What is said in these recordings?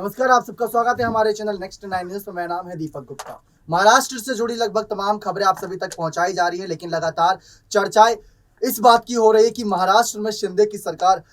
नमस्कार, आप सबका स्वागत है हमारे चैनल नेक्स्ट 9 न्यूज पर। मेरा नाम है दीपक गुप्ता। महाराष्ट्र से जुड़ी लगभग तमाम खबरें आप सभी तक पहुंचाई जा रही है, लेकिन लगातार चर्चाएं इस बात की हो रही है कि महाराष्ट्र में शिंदे की सरकार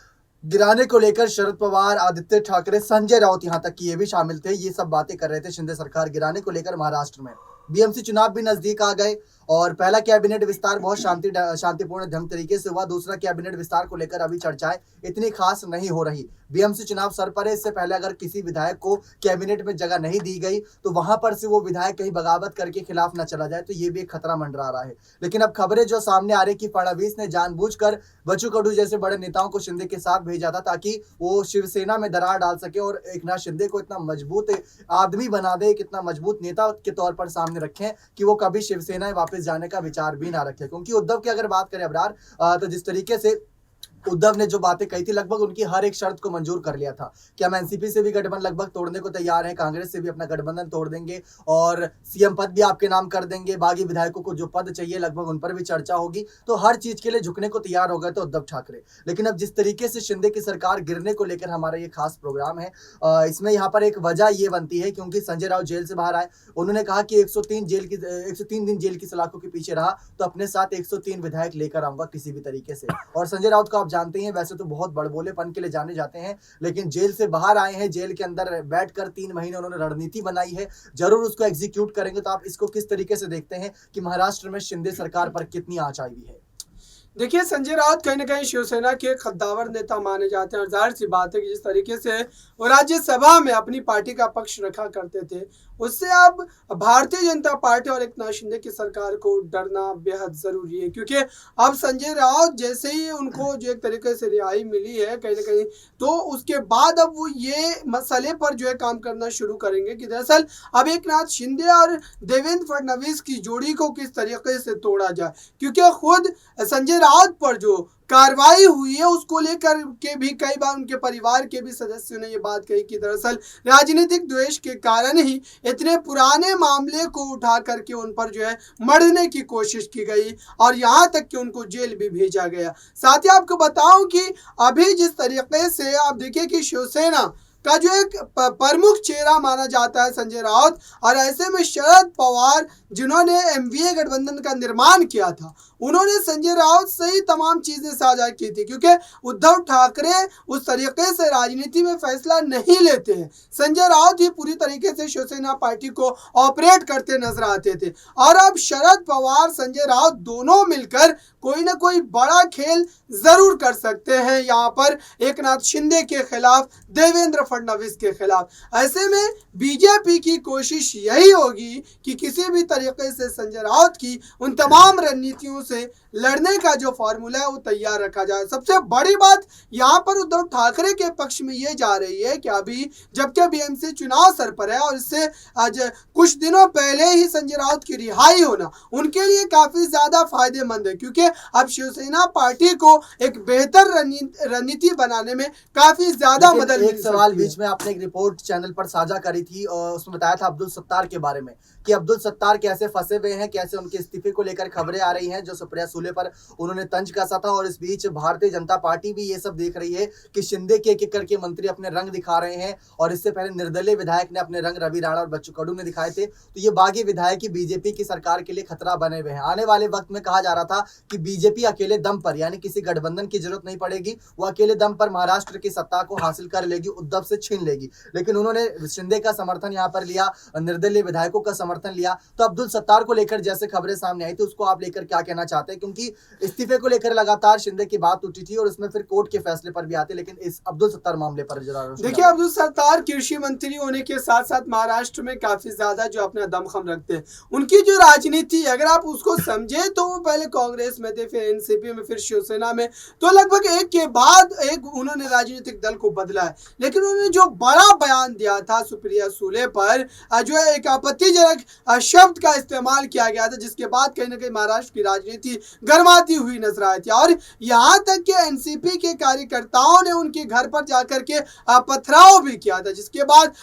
गिराने को लेकर शरद पवार, आदित्य ठाकरे, संजय राउत, यहां तक कि ये भी शामिल थे, ये सब बातें कर रहे थे शिंदे सरकार गिराने को लेकर महाराष्ट्र में। बीएमसी चुनाव भी नजदीक आ गए और पहला कैबिनेट विस्तार बहुत शांतिपूर्ण ढंग तरीके से हुआ। दूसरा कैबिनेट विस्तार को लेकर अभी चर्चाएं इतनी खास नहीं हो रही। बीएमसी चुनाव सर पर है। इससे पहले अगर किसी विधायक को कैबिनेट में जगह नहीं दी गई तो वहां पर से वो विधायक कहीं बगावत करके खिलाफ न चला जाए, तो ये भी एक खतरा मंडरा रहा है। लेकिन अब खबरें जो सामने आ रही कि फडणवीस ने जानबूझकर बच्चू कडू जैसे बड़े नेताओं को शिंदे के साथ भेजा था ताकि वो शिवसेना में दरार डाल सके और एकनाथ शिंदे को इतना मजबूत आदमी बना दे, कितना मजबूत नेता के तौर पर सामने रखें कि वो कभी शिवसेना वापस जाने का विचार भी ना रखे। क्योंकि उद्धव की अगर बात करें अबरार, तो जिस तरीके से उद्धव ने जो बातें कही थी, लगभग उनकी हर एक शर्त को मंजूर कर लिया था कि हम एनसीपी से भी गठबंधन लगभग तोड़ने को तैयार हैं, कांग्रेस से भी अपना गठबंधन तोड़ देंगे और सीएम पद भी आपके नाम कर देंगे, बागी विधायकों को जो पद चाहिए लगभग उन पर भी चर्चा होगी। तो हर चीज के लिए झुकने को तैयार हो गए थे उद्धव ठाकरे। लेकिन अब जिस तरीके से शिंदे की सरकार गिरने को लेकर हमारा ये खास प्रोग्राम है, इसमें यहाँ पर एक वजह ये बनती है क्योंकि संजय राउत जेल से बाहर आए। उन्होंने कहा कि 103 दिन जेल की सलाखों के पीछे रहा तो अपने साथ 103 विधायक लेकर आऊंगा किसी भी तरीके से। और संजय राउत को आप जानते हैं, वैसे तो बहुत बड़बोलेपन के लिए जाने जाते हैं, लेकिन जेल से बाहर आए हैं, जेल के अंदर बैठकर 3 महीने उन्होंने रणनीति बनाई है, जरूर उसको एग्जीक्यूट करेंगे। तो आप इसको किस तरीके से देखते हैं कि महाराष्ट्र में शिंदे सरकार पर कितनी आंच आई हुई है? देखिए, संजय राउत कहीं ना कहीं शिवसेना के कद्दावर नेता माने जाते हैं और जाहिर सी बात है कि जिस तरीके से वो राज्यसभा में अपनी पार्टी का पक्ष रखा करते थे, उससे अब भारतीय जनता पार्टी और एकनाथ शिंदे की सरकार को डरना बेहद जरूरी है। क्योंकि अब संजय राउत जैसे ही उनको जो एक तरीके से रिहाई मिली है कहीं ना कहीं, तो उसके बाद अब वो ये मसले पर जो है काम करना शुरू करेंगे कि दरअसल अब एकनाथ शिंदे और देवेंद्र फडणवीस की जोड़ी को किस तरीके से तोड़ा जाए। क्योंकि खुद संजय राउत पर जो कार्रवाई हुई है उसको लेकर के भी कई बार उनके परिवार के भी सदस्यों ने ये बात कही कि दरअसल राजनीतिक द्वेष के कारण ही इतने पुराने मामले को उठा करके उन पर जो है मरने की कोशिश की गई और यहाँ तक कि उनको जेल भी भेजा गया। साथ ही आपको बताऊं कि अभी जिस तरीके से आप देखिए कि शिवसेना का जो एक प्रमुख चेहरा माना जाता है संजय राउत, और ऐसे में शरद पवार जिन्होंने एमवीए गठबंधन का निर्माण किया था, उन्होंने संजय राउत से ही तमाम चीजें साझा की थी। क्योंकि उद्धव ठाकरे उस तरीके से राजनीति में फैसला नहीं लेते हैं, संजय राउत ही पूरी तरीके से शिवसेना पार्टी को ऑपरेट करते नजर आते थे। और अब शरद पवार, संजय राउत दोनों मिलकर कोई ना कोई बड़ा खेल जरूर कर सकते हैं यहाँ पर एकनाथ शिंदे के खिलाफ, देवेंद्र फडणवीस के खिलाफ। ऐसे में बीजेपी की कोशिश यही होगी कि किसी भी तरीके से संजय राउत की उन तमाम रणनीतियों से लड़ने का जो फॉर्मूला है वो तैयार रखा जाए। सबसे बड़ी बात यहाँ पर उद्धव ठाकरे के पक्ष में ये जा रही है कि अभी जबकि बीएमसी चुनाव सर पर है और इससे आज कुछ दिनों पहले ही संजय राउत की रिहाई होना उनके लिए काफी ज्यादा फायदेमंद है। क्योंकि अब शिवसेना पार्टी को एक बेहतर रणनीति बनाने में काफी ज्यादा मदद मिल सकती है। सवाल बीच में आपने एक रिपोर्ट चैनल पर साझा करी थी और उसमें बताया था अब्दुल सत्तार के बारे में कि अब्दुल सत्तार कैसे फंसे हुए हैं, कैसे उनके इस्तीफे को लेकर खबरें आ रही हैं, जो सुप्रिया सूले पर उन्होंने तंज कसा था। और इस बीच भारतीय जनता पार्टी भी ये सब देख रही है कि शिंदे के एक करके मंत्री अपने रंग दिखा रहे हैं और इससे पहले निर्दलीय विधायक ने अपने रंग रवि राणा और बच्चू कडू ने दिखाए थे। तो ये बागी विधायक ही बीजेपी की सरकार के लिए खतरा बने हुए हैं। आने वाले वक्त में कहा जा रहा था कि बीजेपी अकेले दम पर, यानी किसी गठबंधन की जरूरत नहीं पड़ेगी, वो अकेले दम पर महाराष्ट्र की सत्ता को हासिल कर लेगी, उद्धव से छीन लेगी। लेकिन उन्होंने शिंदे का समर्थन यहाँ पर लिया, निर्दलीय विधायकों का समर्थन लिया। तो अब्दुल सत्तार को लेकर जैसे खबरें सामने आई थी, उसको आप लेकर क्या कहना चाहते हैं? क्योंकि इस्तीफे को लेकर लगातार शिंदे की बात उठी थी और उसमें फिर कोर्ट के फैसले पर भी आते, लेकिन इस अब्दुल सत्तार मामले पर जरा देखिए, अब्दुल सत्तार कृषि मंत्री होने के साथ साथ महाराष्ट्र में काफी ज्यादा जो अपना दमखम रखते हैं। उनकी जो राजनीति अगर आप उसको समझे तो वो पहले कांग्रेस में थे, फिर एनसीपी में, फिर शिवसेना में, तो लगभग एक के बाद एक उन्होंने राजनीतिक दल को बदला है। लेकिन उन्होंने जो बड़ा बयान दिया था सुप्रिया सूले पर, जो है एक आपत्तिजनक शब्द का इस्तेमाल किया गया था, जिसके बाद कहीं ना कहीं महाराष्ट्र की राजनीति गई थी, गर्माती हुई नजर आई थी। और यहाँ तक कि एनसीपी के कार्यकर्ताओं ने उनके घर पर जाकर के पथराव भी किया था, जिसके बाद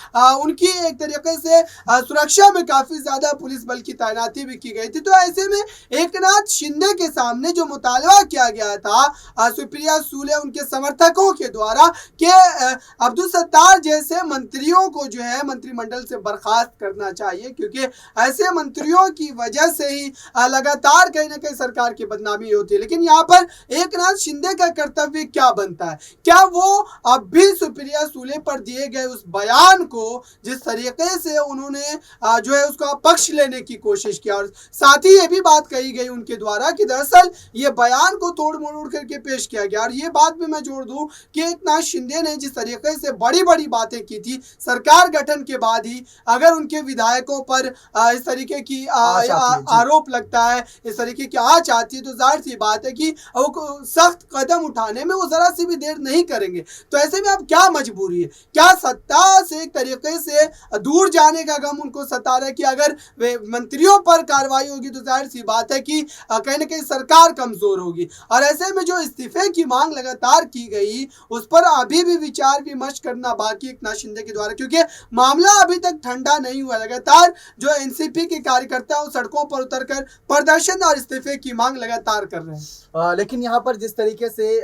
उनकी एक तरीके से सुरक्षा में काफी ज्यादा पुलिस बल की तैनाती भी की गई थी। तो ऐसे में एकनाथ शिंदे के सामने जो मुतालबा किया गया था सुप्रिया सूले उनके समर्थकों के द्वारा कि अब्दुल सत्तार जैसे मंत्रियों को जो है मंत्रिमंडल से बर्खास्त करना चाहिए, क्योंकि ऐसे मंत्रियों की वजह से ही लगातार कहीं ना कहीं सरकार की बदनामी होती है। लेकिन यहाँ पर एकनाथ शिंदे का कर्तव्य क्या बनता है? क्या वो अब भी सुप्रिया सूले पर दिए गए उस बयान को जिस तरीके से उन्होंने जो है उसका पक्ष लेने की कोशिश किया, और साथ ही ये भी बात कही गई उनके द्वारा कि दरअसल ये बयान को तोड़ मोड़ करके पेश किया गया। और ये बात भी मैं जोड़ दूं कि एकनाथ शिंदे ने जिस तरीके से बड़ी बड़ी बातें की थी सरकार गठन के बाद ही, अगर उनके विधायकों पर इस तरीके की आरोप लगता है, इस तरीके की आँच आती है, तो जाहिर सी बात है कि वो सख्त कदम उठाने में वो जरा सी भी देर नहीं करेंगे। तो ऐसे में अब क्या मजबूरी है? क्या सत्ता से एक तरीके से दूर जाने का गम उनको सता रहा है कि अगर वे मंत्रियों पर कार्रवाई होगी तो जाहिर सी बात है कि कहीं ना कहीं सरकार कमजोर होगी। और ऐसे में जो इस्तीफे की मांग लगातार की गई उस पर अभी भी विचार विमर्श करना बाकी एकनाथ शिंदे के द्वारा, क्योंकि मामला अभी तक ठंडा नहीं हुआ। लगातार जो एनसीपी के कार्यकर्ता सड़कों पर उतरकर प्रदर्शन और इस्तीफे की मांग लगातार कर रहे हैं। लेकिन यहाँ पर जिस तरीके से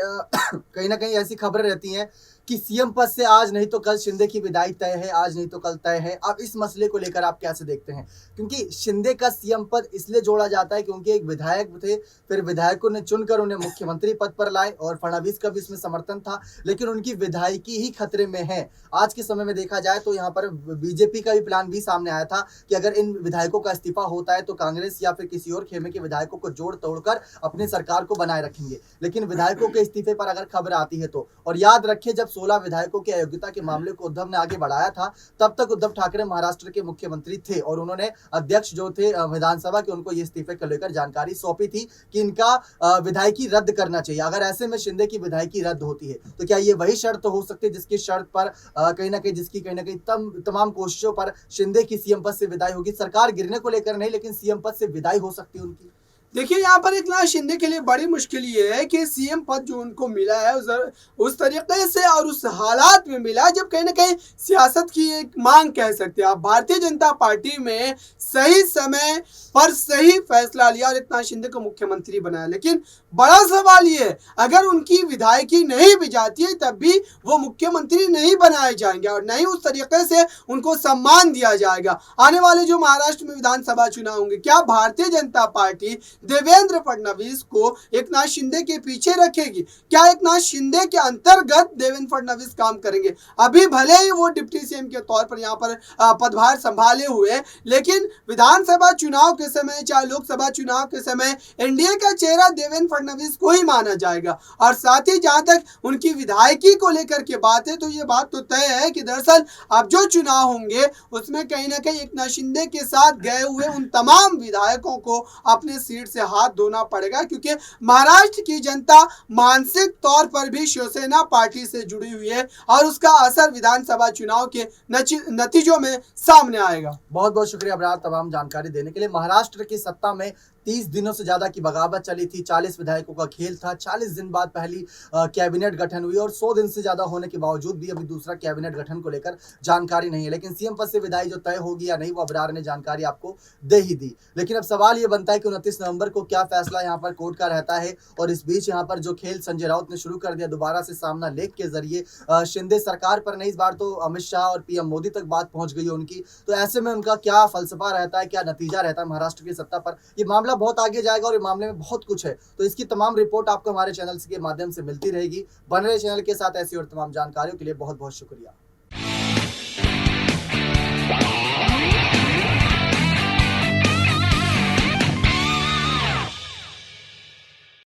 कहीं ना कहीं ऐसी खबरें रहती हैं कि सीएम पद से आज नहीं तो कल शिंदे की विदाई तय है, आज नहीं तो कल तय है। अब इस मसले को लेकर आप कैसे देखते हैं? क्योंकि शिंदे का सीएम पद इसलिए जोड़ा जाता है क्योंकि एक विधायक थे, फिर विधायकों ने चुनकर उन्हें मुख्यमंत्री पद पर लाए और फडणवीस का भी इसमें समर्थन था, लेकिन उनकी विधायकी ही खतरे में है। आज के समय में देखा जाए तो यहाँ पर बीजेपी का भी प्लान भी सामने आया था कि अगर इन विधायकों का इस्तीफा होता है तो कांग्रेस या फिर किसी और खेमे के विधायकों को जोड़ तोड़कर अपनी सरकार को बनाए रखेंगे। लेकिन विधायकों के इस्तीफे पर अगर खबर आती है तो, और याद रखिए जब 16 विधायकों की अयोग्यता के मामले को उद्धव ने आगे बढ़ाया था तब तक उद्धव ठाकरे महाराष्ट्र के मुख्यमंत्री थे और उन्होंने अध्यक्ष जो थे विधानसभा के उनको ये इस्तीफे को लेकर जानकारी सौंपी थी कि इनका विधायकी रद्द करना चाहिए। अगर ऐसे में शिंदे की विधायकी रद्द होती है तो क्या ये वही शर्त हो सकती है जिसकी शर्त पर कहीं ना कहीं तमाम कोशिशों पर शिंदे की सीएम पद से विदाई होगी? सरकार गिरने को लेकर नहीं, लेकिन सीएम पद से विदाई हो सकती है उनकी। देखिए यहाँ पर एकनाथ शिंदे के लिए बड़ी मुश्किल ये है कि सीएम पद जो उनको मिला है उस तरीके से और उस हालात में मिला जब कहीं ना कहीं सियासत की एक मांग कह सकते हैं आप। भारतीय जनता पार्टी में सही समय पर सही फैसला लिया और एकनाथ शिंदे को मुख्यमंत्री बनाया। लेकिन बड़ा सवाल ये है अगर उनकी विधायकी नहीं भी जाती है तब भी वो मुख्यमंत्री नहीं बनाए जाएंगे और नहीं उस तरीके से उनको सम्मान दिया जाएगा। आने वाले जो महाराष्ट्र में विधानसभा चुनाव होंगे, क्या भारतीय जनता पार्टी देवेंद्र फडणवीस को एकनाथ शिंदे के पीछे रखेगी? क्या एकनाथ शिंदे के अंतर्गत देवेंद्र फडणवीस काम करेंगे? अभी भले ही वो डिप्टी सीएम के तौर पर यहाँ पर पदभार संभाले हुए, लेकिन विधानसभा चुनाव के समय चाहे लोकसभा चुनाव के समय एनडीए का चेहरा देवेंद्र फडणवीस को ही माना जाएगा। और साथ ही जहां तक उनकी विधायकी को लेकर के बात है तो ये बात तो तय है कि दरअसल अब जो चुनाव होंगे उसमें कहीं ना कहीं एकनाथ शिंदे के साथ गए हुए उन तमाम विधायकों को अपने सीट से हाथ धोना पड़ेगा, क्योंकि महाराष्ट्र की जनता मानसिक तौर पर भी शिवसेना पार्टी से जुड़ी हुई है और उसका असर विधानसभा चुनाव के नतीजों में सामने आएगा। बहुत बहुत शुक्रिया अब्रार तमाम जानकारी देने के लिए। महाराष्ट्र की सत्ता में 30 दिनों से ज्यादा की बगावत चली थी, 40 विधायकों का खेल था। 40 दिन बाद पहली कैबिनेट गठन हुई और 100 दिन से ज्यादा होने के बावजूद भी अभी दूसरा कैबिनेट गठन को लेकर जानकारी नहीं है। लेकिन सीएम पद से विदाई जो तय होगी या नहीं वो अब्रार ने जानकारी आपको दे ही दी। लेकिन अब सवाल ये बनता है कि 29 नवंबर को क्या फैसला यहाँ पर कोर्ट का रहता है। और इस बीच यहाँ पर जो खेल संजय राउत ने शुरू कर दिया दोबारा से सामना लेख के जरिए शिंदे सरकार पर नहीं, इस बार तो अमित शाह और पीएम मोदी तक बात पहुंच गई है उनकी। तो ऐसे में उनका क्या फलसफा रहता है, क्या नतीजा रहता है महाराष्ट्र की सत्ता पर, ये मामला बहुत आगे जाएगा और इस मामले में बहुत कुछ है। तो इसकी तमाम रिपोर्ट आपको हमारे चैनल के माध्यम से मिलती रहेगी। बने रहे चैनल के साथ ऐसी और तमाम जानकारियों के लिए बहुत बहुत शुक्रिया।